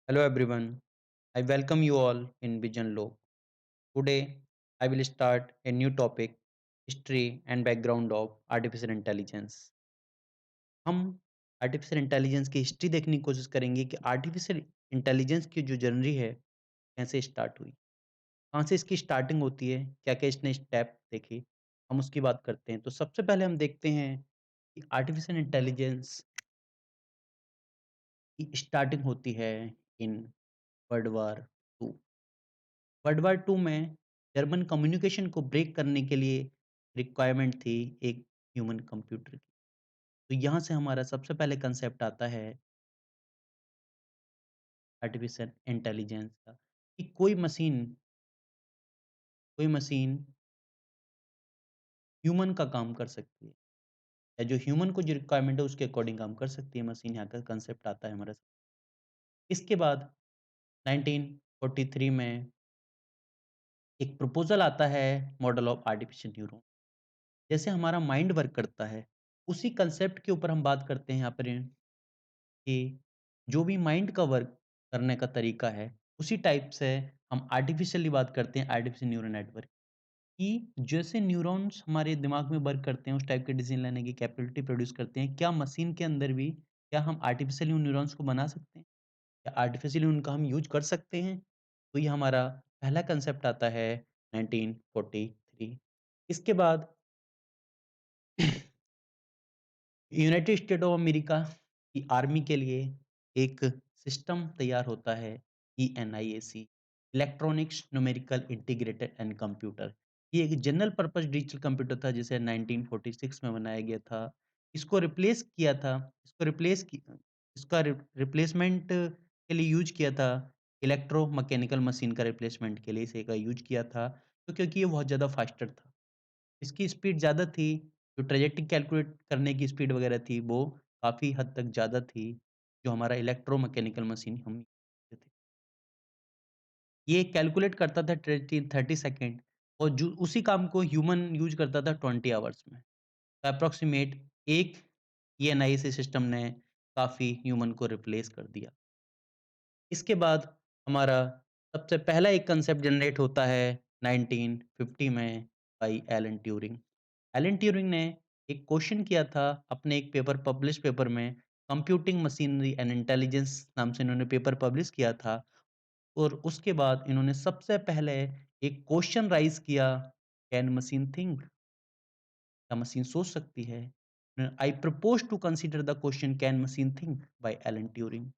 Hello everyone, I welcome you all in Vision Law. Today I will start a new topic, history and background of artificial intelligence. हम artificial intelligence की history देखने की कोशिश करेंगे कि artificial intelligence की जो जर्नी है कैसे स्टार्ट हुई, कहाँ से इसकी स्टार्टिंग होती है, क्या क्या इसने स्टेप देखे, हम उसकी बात करते हैं। तो सबसे पहले हम देखते हैं कि आर्टिफिशियल इंटेलिजेंस की स्टार्टिंग होती है in world war 2। World war 2 में जर्मन कम्युनिकेशन को ब्रेक करने के लिए रिक्वायरमेंट थी एक ह्यूमन कंप्यूटर की। तो यहाँ से हमारा सबसे पहले कंसेप्ट आता है आर्टिफिशियल इंटेलिजेंस का कि कोई मशीन ह्यूमन का काम कर सकती है या जो ह्यूमन को जो रिक्वायरमेंट है उसके अकॉर्डिंग काम कर सकती है मशीन। यहाँ का कंसेप्ट आता है हमारा। इसके बाद 1943 में एक प्रपोजल आता है मॉडल ऑफ आर्टिफिशियल न्यूरॉन। जैसे हमारा माइंड वर्क करता है उसी कंसेप्ट के ऊपर हम बात करते हैं यहाँ पर कि जो भी माइंड का वर्क करने का तरीका है, उसी टाइप से हम आर्टिफ़िशियली बात करते हैं आर्टिफ़िशियल न्यूरल नेटवर्क कि जैसे न्यूरॉन्स हमारे दिमाग में वर्क करते हैं, उस टाइप के डिसीज़न लेने की कैपेबिलिटी प्रोड्यूस करते हैं। क्या मशीन के अंदर भी क्या हम आर्टिफ़िशियली उन न्यूरॉन्स को बना सकते हैं? क्या आर्टिफ़िशियली उनका हम यूज़ कर सकते हैं? तो ये हमारा पहला कांसेप्ट आता है 1943। इसके बाद यूनाइटेड स्टेट ऑफ अमेरिका की आर्मी के लिए एक सिस्टम तैयार होता है ENIAC, electronics numerical integrated and computer. ये एक जनरल पर्पस डिजिटल कंप्यूटर था जिसे 1946 में बनाया गया था। इसको रिप्लेस किया था इसको रिप्लेस की इसका रिप्लेसमेंट के लिए यूज किया था इलेक्ट्रो मैकेनिकल मशीन का रिप्लेसमेंट के लिए इसे का यूज किया था। तो क्योंकि ये बहुत ज़्यादा फास्टर था, इसकी स्पीड ज़्यादा थी, जो ट्रैजेक्टरी कैलकुलेट करने की स्पीड वगैरह थी, वो काफ़ी हद तक ज़्यादा थी, जो हमारा इलेक्ट्रोमैकेनिकल मशीन हम करते थे। ये कैलकुलेट करता था 30 सेकंड और जो उसी काम को ह्यूमन यूज़ करता था 20 आवर्स में। तो अप्रॉक्सिमेट एक ENIC सिस्टम ने काफ़ी ह्यूमन को रिप्लेस कर दिया। इसके बाद हमारा सबसे पहला एक कांसेप्ट जनरेट होता है 1950 में by Alan Turing. Alan Turing ने एक क्वेश्चन किया था अपने एक पब्लिश पेपर में, कंप्यूटिंग मशीनरी एंड इंटेलिजेंस नाम से इन्होंने पेपर पब्लिश किया था। और उसके बाद इन्होंने सबसे पहले एक क्वेश्चन राइज किया, कैन मशीन थिंक? क्या मशीन सोच सकती है? I propose to consider the question can machine think by Alan Turing.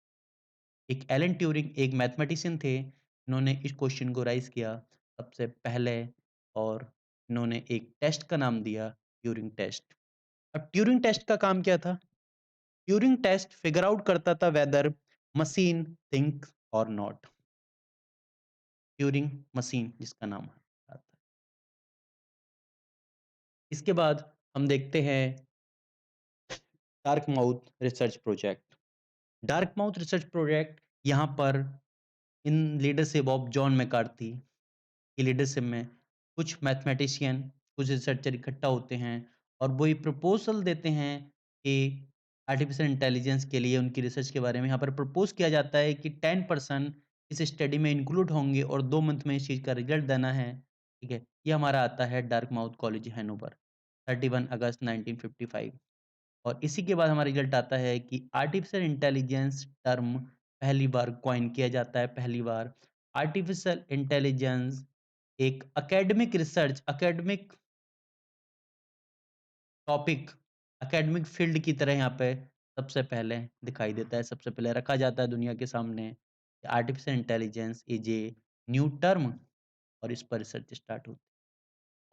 एक एलन ट्यूरिंग एक मैथमेटिशियन थे, इन्होंने इस क्वेश्चन को राइज़ किया सबसे पहले और इन्होंने एक टेस्ट का नाम दिया ट्यूरिंग टेस्ट। अब ट्यूरिंग टेस्ट का काम क्या था? ट्यूरिंग टेस्ट फिगर आउट करता था वेदर मशीन थिंक और नॉट। ट्यूरिंग मशीन जिसका नाम आता है। इसके बाद हम देखते हैं dark mouth research project. Dark mouth research project यहाँ पर in leadership of John McCarthy की लीडरशिप में कुछ मैथमेटिशियन, कुछ रिसर्चर इकट्ठा होते हैं और वो ये प्रपोज़ल देते हैं कि आर्टिफ़िशियल इंटेलिजेंस के लिए उनकी रिसर्च के बारे में यहाँ पर प्रपोज़ किया जाता है कि 10% इस स्टडी में इंक्लूड होंगे और 2 मंथ में इस चीज़ का रिज़ल्ट देना है, ठीक है? ये हमारा आता है डार्क माउथ कॉलेज हैनोवर, 31 अगस्त 1955। और इसी के बाद हमारा रिज़ल्ट आता है कि आर्टिफ़िशियल इंटेलिजेंस टर्म पहली बार कॉइन किया जाता है, पहली बार। आर्टिफ़िशियल इंटेलिजेंस एक एकेडमिक टॉपिक, एकेडमिक फ़ील्ड की तरह यहाँ पे सबसे पहले दिखाई देता है, सबसे पहले रखा जाता है दुनिया के सामने। Artificial intelligence is a new term और इस पर रिसर्च स्टार्ट होती है।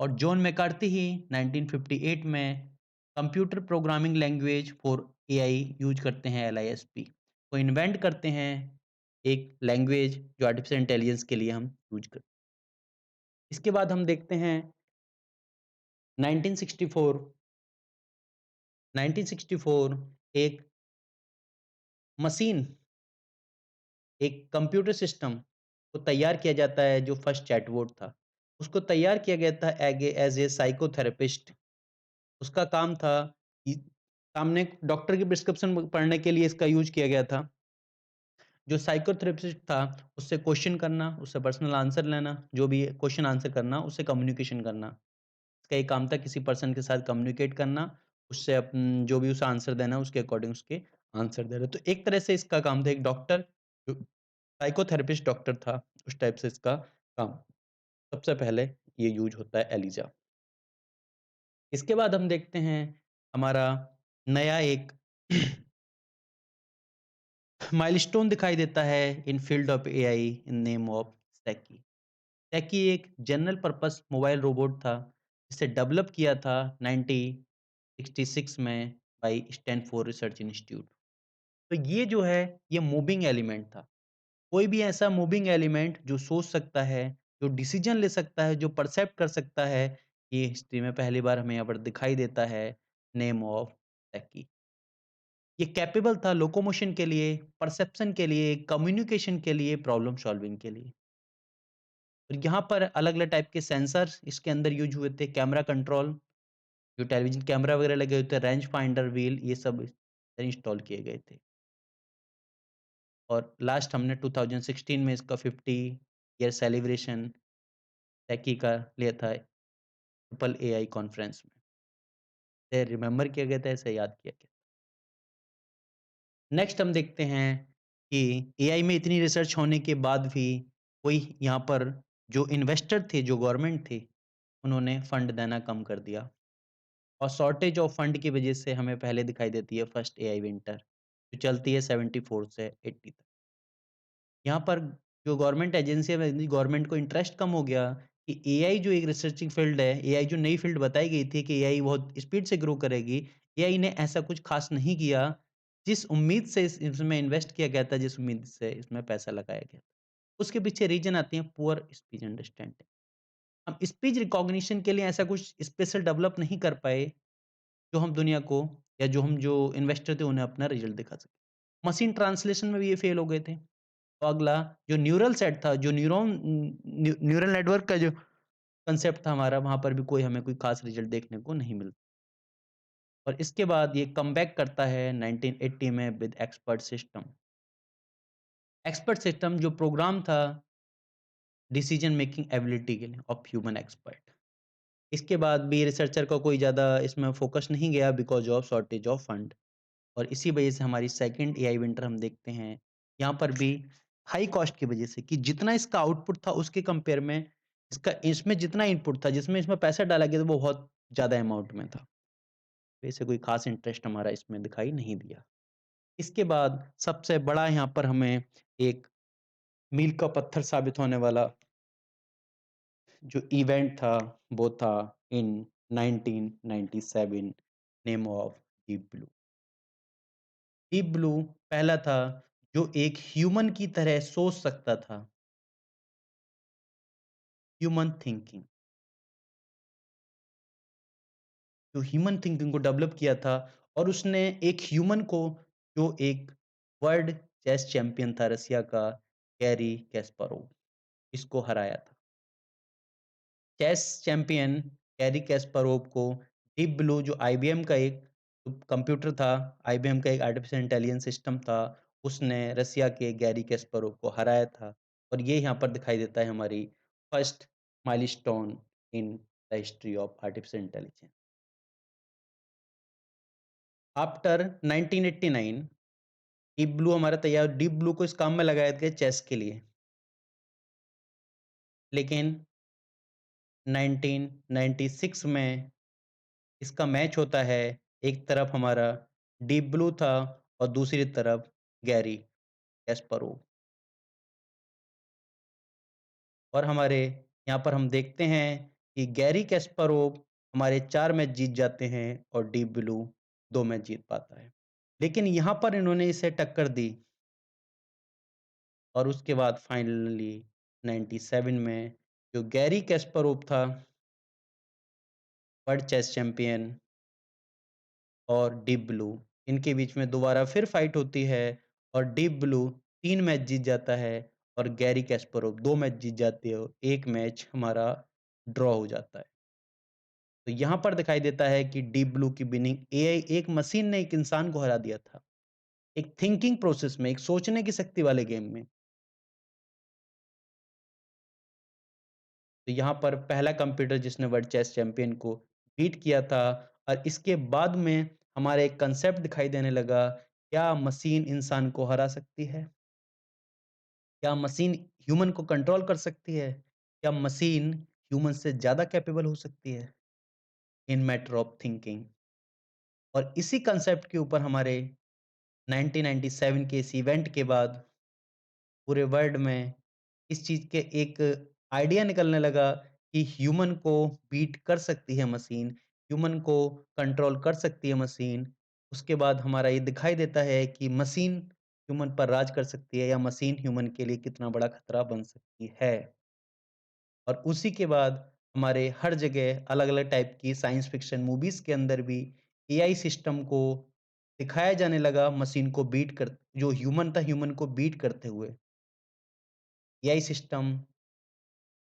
और जॉन मैकार्थी ही 1958 में computer programming language for AI use करते हैं, LISP को इन्वेंट करते हैं, एक लैंग्वेज जो आर्टिफ़िशियल इंटेलिजेंस के लिए हम यूज़ करते हैं। इसके बाद हम देखते हैं 1964। 1964 एक मशीन, एक कंप्यूटर सिस्टम को तैयार किया जाता है जो फर्स्ट चैटबॉट था। उसको तैयार किया गया था एज़ ए साइकोथेरेपिस्ट। उसका काम था कि सामने डॉक्टर की प्रिस्क्रिप्शन पढ़ने के लिए इसका यूज़ किया गया था। जो साइकोथेरेपिस्ट था, उससे क्वेश्चन करना, उससे पर्सनल आंसर लेना, जो भी क्वेश्चन आंसर करना, उससे कम्युनिकेशन करना। इसका एक काम था किसी पर्सन के साथ कम्युनिकेट करना, उससे जो भी उसे आंसर देना है उसके अकॉर्डिंग उसके आंसर दे रहे। तो एक तरह से इसका काम था एक डॉक्टर जो साइकोथेरेपिस्ट डॉक्टर था, उस टाइप से इसका काम। सबसे पहले ये यूज़ होता है एलिजा। इसके बाद हम देखते हैं हमारा नया एक माइलस्टोन दिखाई देता है in field of AI in name of Shakey. Shakey एक जनरल पर्पस मोबाइल रोबोट था, जिसे डेवलप किया था 1966 में बाय स्टैनफोर्ड रिसर्च इंस्टीट्यूट। तो ये जो है, ये मूविंग एलिमेंट था। कोई भी ऐसा मूविंग एलिमेंट जो सोच सकता है, जो डिसीजन ले सकता है, जो परसेप्ट कर सकता है, ये हिस्ट्री में पहली बार हमें यहाँ पर दिखाई देता है, नेम ऑफ स्टैकी। ये कैपेबल था लोकोमोशन के लिए, परसेप्शन के लिए, कम्युनिकेशन के लिए, प्रॉब्लम सॉल्विंग के लिए। और यहाँ पर अलग-अलग टाइप के सेंसर्स इसके अंदर यूज़ हुए थे, कैमरा कंट्रोल, जो टेलीविज़न कैमरा वगैरह लगे होते हैं, रेंज फाइंडर व्हील, ये सब इंस्टॉल किए गए थे। और लास्ट हमने 2016 में इसका 50 ईयर सेलिब्रेशन टेकी का लिया था ट्रिपल एआई कॉन्फ्रेंस में। इसे रिमेंबर किया गया था, इसे याद किया गया। नेक्स्ट हम देखते हैं कि एआई में इतनी रिसर्च होने के बाद भी कोई यहाँ पर जो इन्वेस्टर थे, जो गवर्नमेंट थे, उन्होंने फंड देना कम कर दिया और शॉर्टेज ऑफ फंड की वजह से हमें पहले दिखाई देती है फर्स्ट एआई विंटर, जो चलती है 74 से 80 तक। यहाँ पर जो गवर्नमेंट एजेंसी है, गवर्नमेंट को इंटरेस्ट कम हो गया कि एआई जो एक रिसर्चिंग फील्ड है, एआई जो नई फील्ड बताई गई थी कि एआई बहुत स्पीड से ग्रो करेगी, एआई ने ऐसा कुछ खास नहीं किया, जिस उम्मीद से इसमें इन्वेस्ट किया गया था, जिस उम्मीद से इसमें पैसा लगाया गया था। उसके पीछे रीज़न आती है पुअर स्पीच अंडरस्टैंडिंग। हम स्पीच रिकॉग्निशन के लिए ऐसा कुछ स्पेशल डेवलप नहीं कर पाए, जो हम दुनिया को या जो इन्वेस्टर थे उन्हें अपना रिज़ल्ट दिखा सकें। मशीन ट्रांसलेशन में भी ये फेल हो गए थे। तो अगला जो न्यूरल सेट था, जो न्यूरल नेटवर्क का जो कांसेप्ट था हमारा, वहाँ पर भी हमें कोई ख़ास रिज़ल्ट देखने को नहीं मिलता। और इसके बाद ये कमबैक करता है 1980 में with expert system. Expert system जो प्रोग्राम था डिसीजन मेकिंग एबिलिटी के लिए ऑफ ह्यूमन एक्सपर्ट। इसके बाद भी रिसर्चर का कोई ज़्यादा इसमें फ़ोकस नहीं गया because of shortage of fund. और इसी वजह से हमारी सेकंड एआई विंटर हम देखते हैं, यहाँ पर भी हाई कॉस्ट की वजह से कि जितना इसका आउटपुट था उसके कंपेयर में इसमें जितना इनपुट था, जिसमें इसमें पैसा डाला गया था वो बहुत ज़्यादा अमाउंट में था। वैसे कोई ख़ास इंटरेस्ट हमारा इसमें दिखाई नहीं दिया। इसके बाद सबसे बड़ा यहाँ पर हमें एक मील का पत्थर साबित होने वाला जो इवेंट था, वो था इन 1997 name of deep blue. Deep blue पहला था जो एक ह्यूमन की तरह सोच सकता था, ह्यूमन थिंकिंग। जो ह्यूमन थिंकिंग को डेवलप किया था और उसने एक ह्यूमन को जो एक वर्ल्ड चेस चैंपियन था रसिया का गैरी कैस्पारोव, इसको हराया था। चेस चैंपियन गैरी कैस्पारोव को डीप ब्लू जो आईबीएम का एक कंप्यूटर था, आईबीएम का एक आर्टिफिशियल इंटेलिजेंस सिस्टम था, उसने रसिया के गैरी कैस्पारोव को हराया था। और ये यहाँ पर दिखाई देता है हमारी first milestone in the history of artificial intelligence. After 1989 deep blue हमारा तैयार, डीप ब्लू को इस काम में लगाया गया चेस के लिए। लेकिन 1996 में इसका मैच होता है, एक तरफ हमारा डीप ब्लू था और दूसरी तरफ गैरी कैस्परोव। और हमारे यहाँ पर हम देखते हैं कि गैरी कैस्परोव हमारे 4 मैच जीत जाते हैं और डीप ब्लू 2 मैच जीत पाता है। लेकिन यहाँ पर इन्होंने इसे टक्कर दी और उसके बाद फाइनली 97 में जो गैरी कैस्परोव था, वर्ल्ड चेस चैंपियन, और डीप ब्लू, इनके बीच में दोबारा फिर फाइट होती है और डीप ब्लू 3 मैच जीत जाता है और गैरी कैस्परोव 2 मैच जीत जाते हो, 1 मैच हमारा ड्रॉ हो जाता है। तो यहाँ पर दिखाई देता है कि डीप ब्लू की विनिंग एआई, एक मशीन ने एक इंसान को हरा दिया था। एक थिंकिंग प्रोसेस में, एक सोचने की शक्ति वाले गेम में। तो यहाँ पर पहला कंप्यूटर जिसने वर्ल्ड चेस चैंपियन को बीट किया था और इसके बाद में हमारा एक कंसेप्ट दिखाई देने लगा, क्या मशीन इंसान को हरा सकती है? क्या मशीन ह्यूमन को कंट्रोल कर सकती है? क्या मशीन ह्यूमन से ज़्यादा कैपेबल हो सकती है इन मैटर ऑफ थिंकिंग? और इसी कंसेप्ट के ऊपर हमारे 1997 के इस इवेंट के बाद पूरे वर्ल्ड में इस चीज़ के एक आइडिया निकलने लगा कि ह्यूमन को बीट कर सकती है मशीन, ह्यूमन को कंट्रोल कर सकती है मशीन। उसके बाद हमारा ये दिखाई देता है कि मशीन ह्यूमन पर राज कर सकती है या मशीन ह्यूमन के लिए कितना बड़ा खतरा बन सकती है। और उसी के बाद हमारे हर जगह अलग-अलग टाइप की साइंस फिक्शन मूवीज़ के अंदर भी एआई सिस्टम को दिखाया जाने लगा मशीन को बीट कर जो ह्यूमन था ह्यूमन को बीट करते हुए। एआई सिस्टम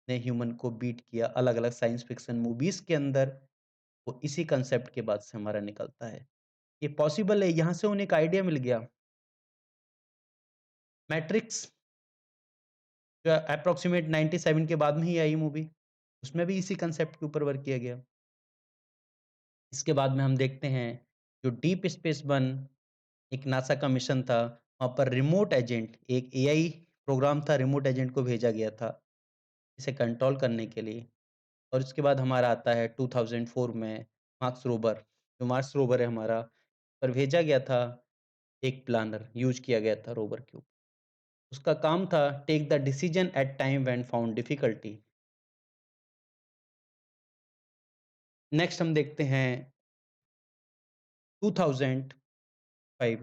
ने ह्यूमन को बीट किया अलग-अलग साइंस फिक्शन मूवीज़ के अंदर, वो इसी कांसेप्ट के बाद से हमारा निकलता है। ये पॉसिबल है, यहाँ से उन्हें एक आइडिया मिल गया। मैट्रिक्स जो एप्रोक्सिमेट 97 के बाद में ही आई मूवी, उसमें भी इसी कांसेप्ट के ऊपर वर्क किया गया। इसके बाद में हम देखते हैं जो डीप स्पेस वन एक नासा का मिशन था, वहाँ पर रिमोट एजेंट एक एआई प्रोग्राम था, रिमोट एजेंट को भेजा गया था, इसे कंट्रोल करने के लिए। और उसके बाद हमारा आता है 2004 में मार्स रोवर, जो मार्स रोवर है हमारा, पर भेजा गया था एक प्लानर यूज़ किया गया था रोवर के ऊपर। उसका काम था take the decision at time when found difficulty. Next हम देखते हैं 2005।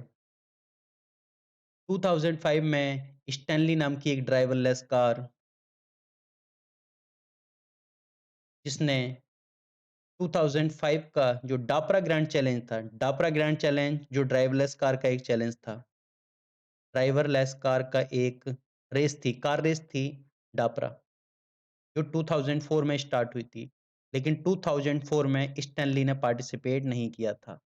2005 में स्टैनली नाम की एक ड्राइवरलेस कार जिसने 2005 का जो डापरा ग्रैंड चैलेंज था, डापरा ग्रैंड चैलेंज जो ड्राइवरलेस कार का एक चैलेंज था। ड्राइवरलेस कार का एक रेस थी, कार रेस थी डापरा, जो 2004 में स्टार्ट हुई थी। लेकिन 2004 में स्टैनली ने पार्टिसिपेट नहीं किया था।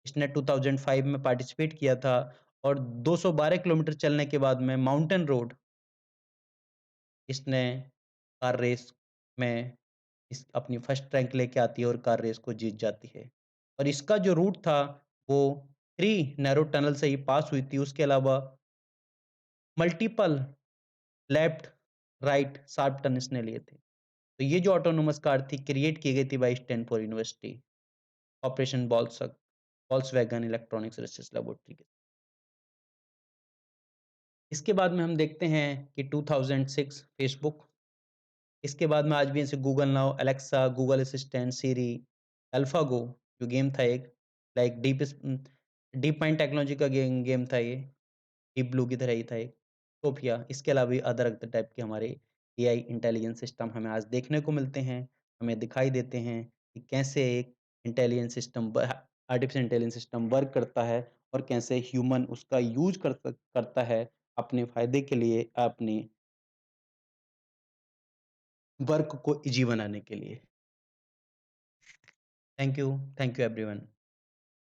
इसने 2005 में पार्टिसिपेट किया था और 212 किलोमीटर चलने के बाद में माउंटेन रोड इसने कार रेस में इस अपनी फर्स्ट रैंक लेके आती है और कार रेस को जीत जाती है। और इसका जो रूट था वो 3 नैरो टनल से ही पास हुई थी। उसके अलावा multiple left, right sharp turn इसने लिए थे। तो ये जो ऑटोनोमस कार थी क्रिएट की गई थी by Stanford University, operation Volkswagen electronics research laboratory के। इसके बाद में हम देखते हैं कि 2006 फेसबुक, इसके बाद में आज भी ऐसे Google Now, Alexa, Google Assistant, Siri, AlphaGo जो गेम था एक लाइक डीप माइंड टेक्नोलॉजी का गेम था ये, डीप ब्लू की तरह ही था एक। सोफिया, इसके अलावा भी अदर अदर टाइप के हमारे एआई इंटेलिजेंस सिस्टम हमें आज देखने को मिलते हैं, हमें दिखाई देते हैं कि कैसे एक intelligence system artificial intelligence system work करता है और कैसे ह्यूमन उसका यूज़ करता है अपने फ़ायदे के लिए, अपने वर्क को ईज़ी बनाने के लिए। Thank you everyone.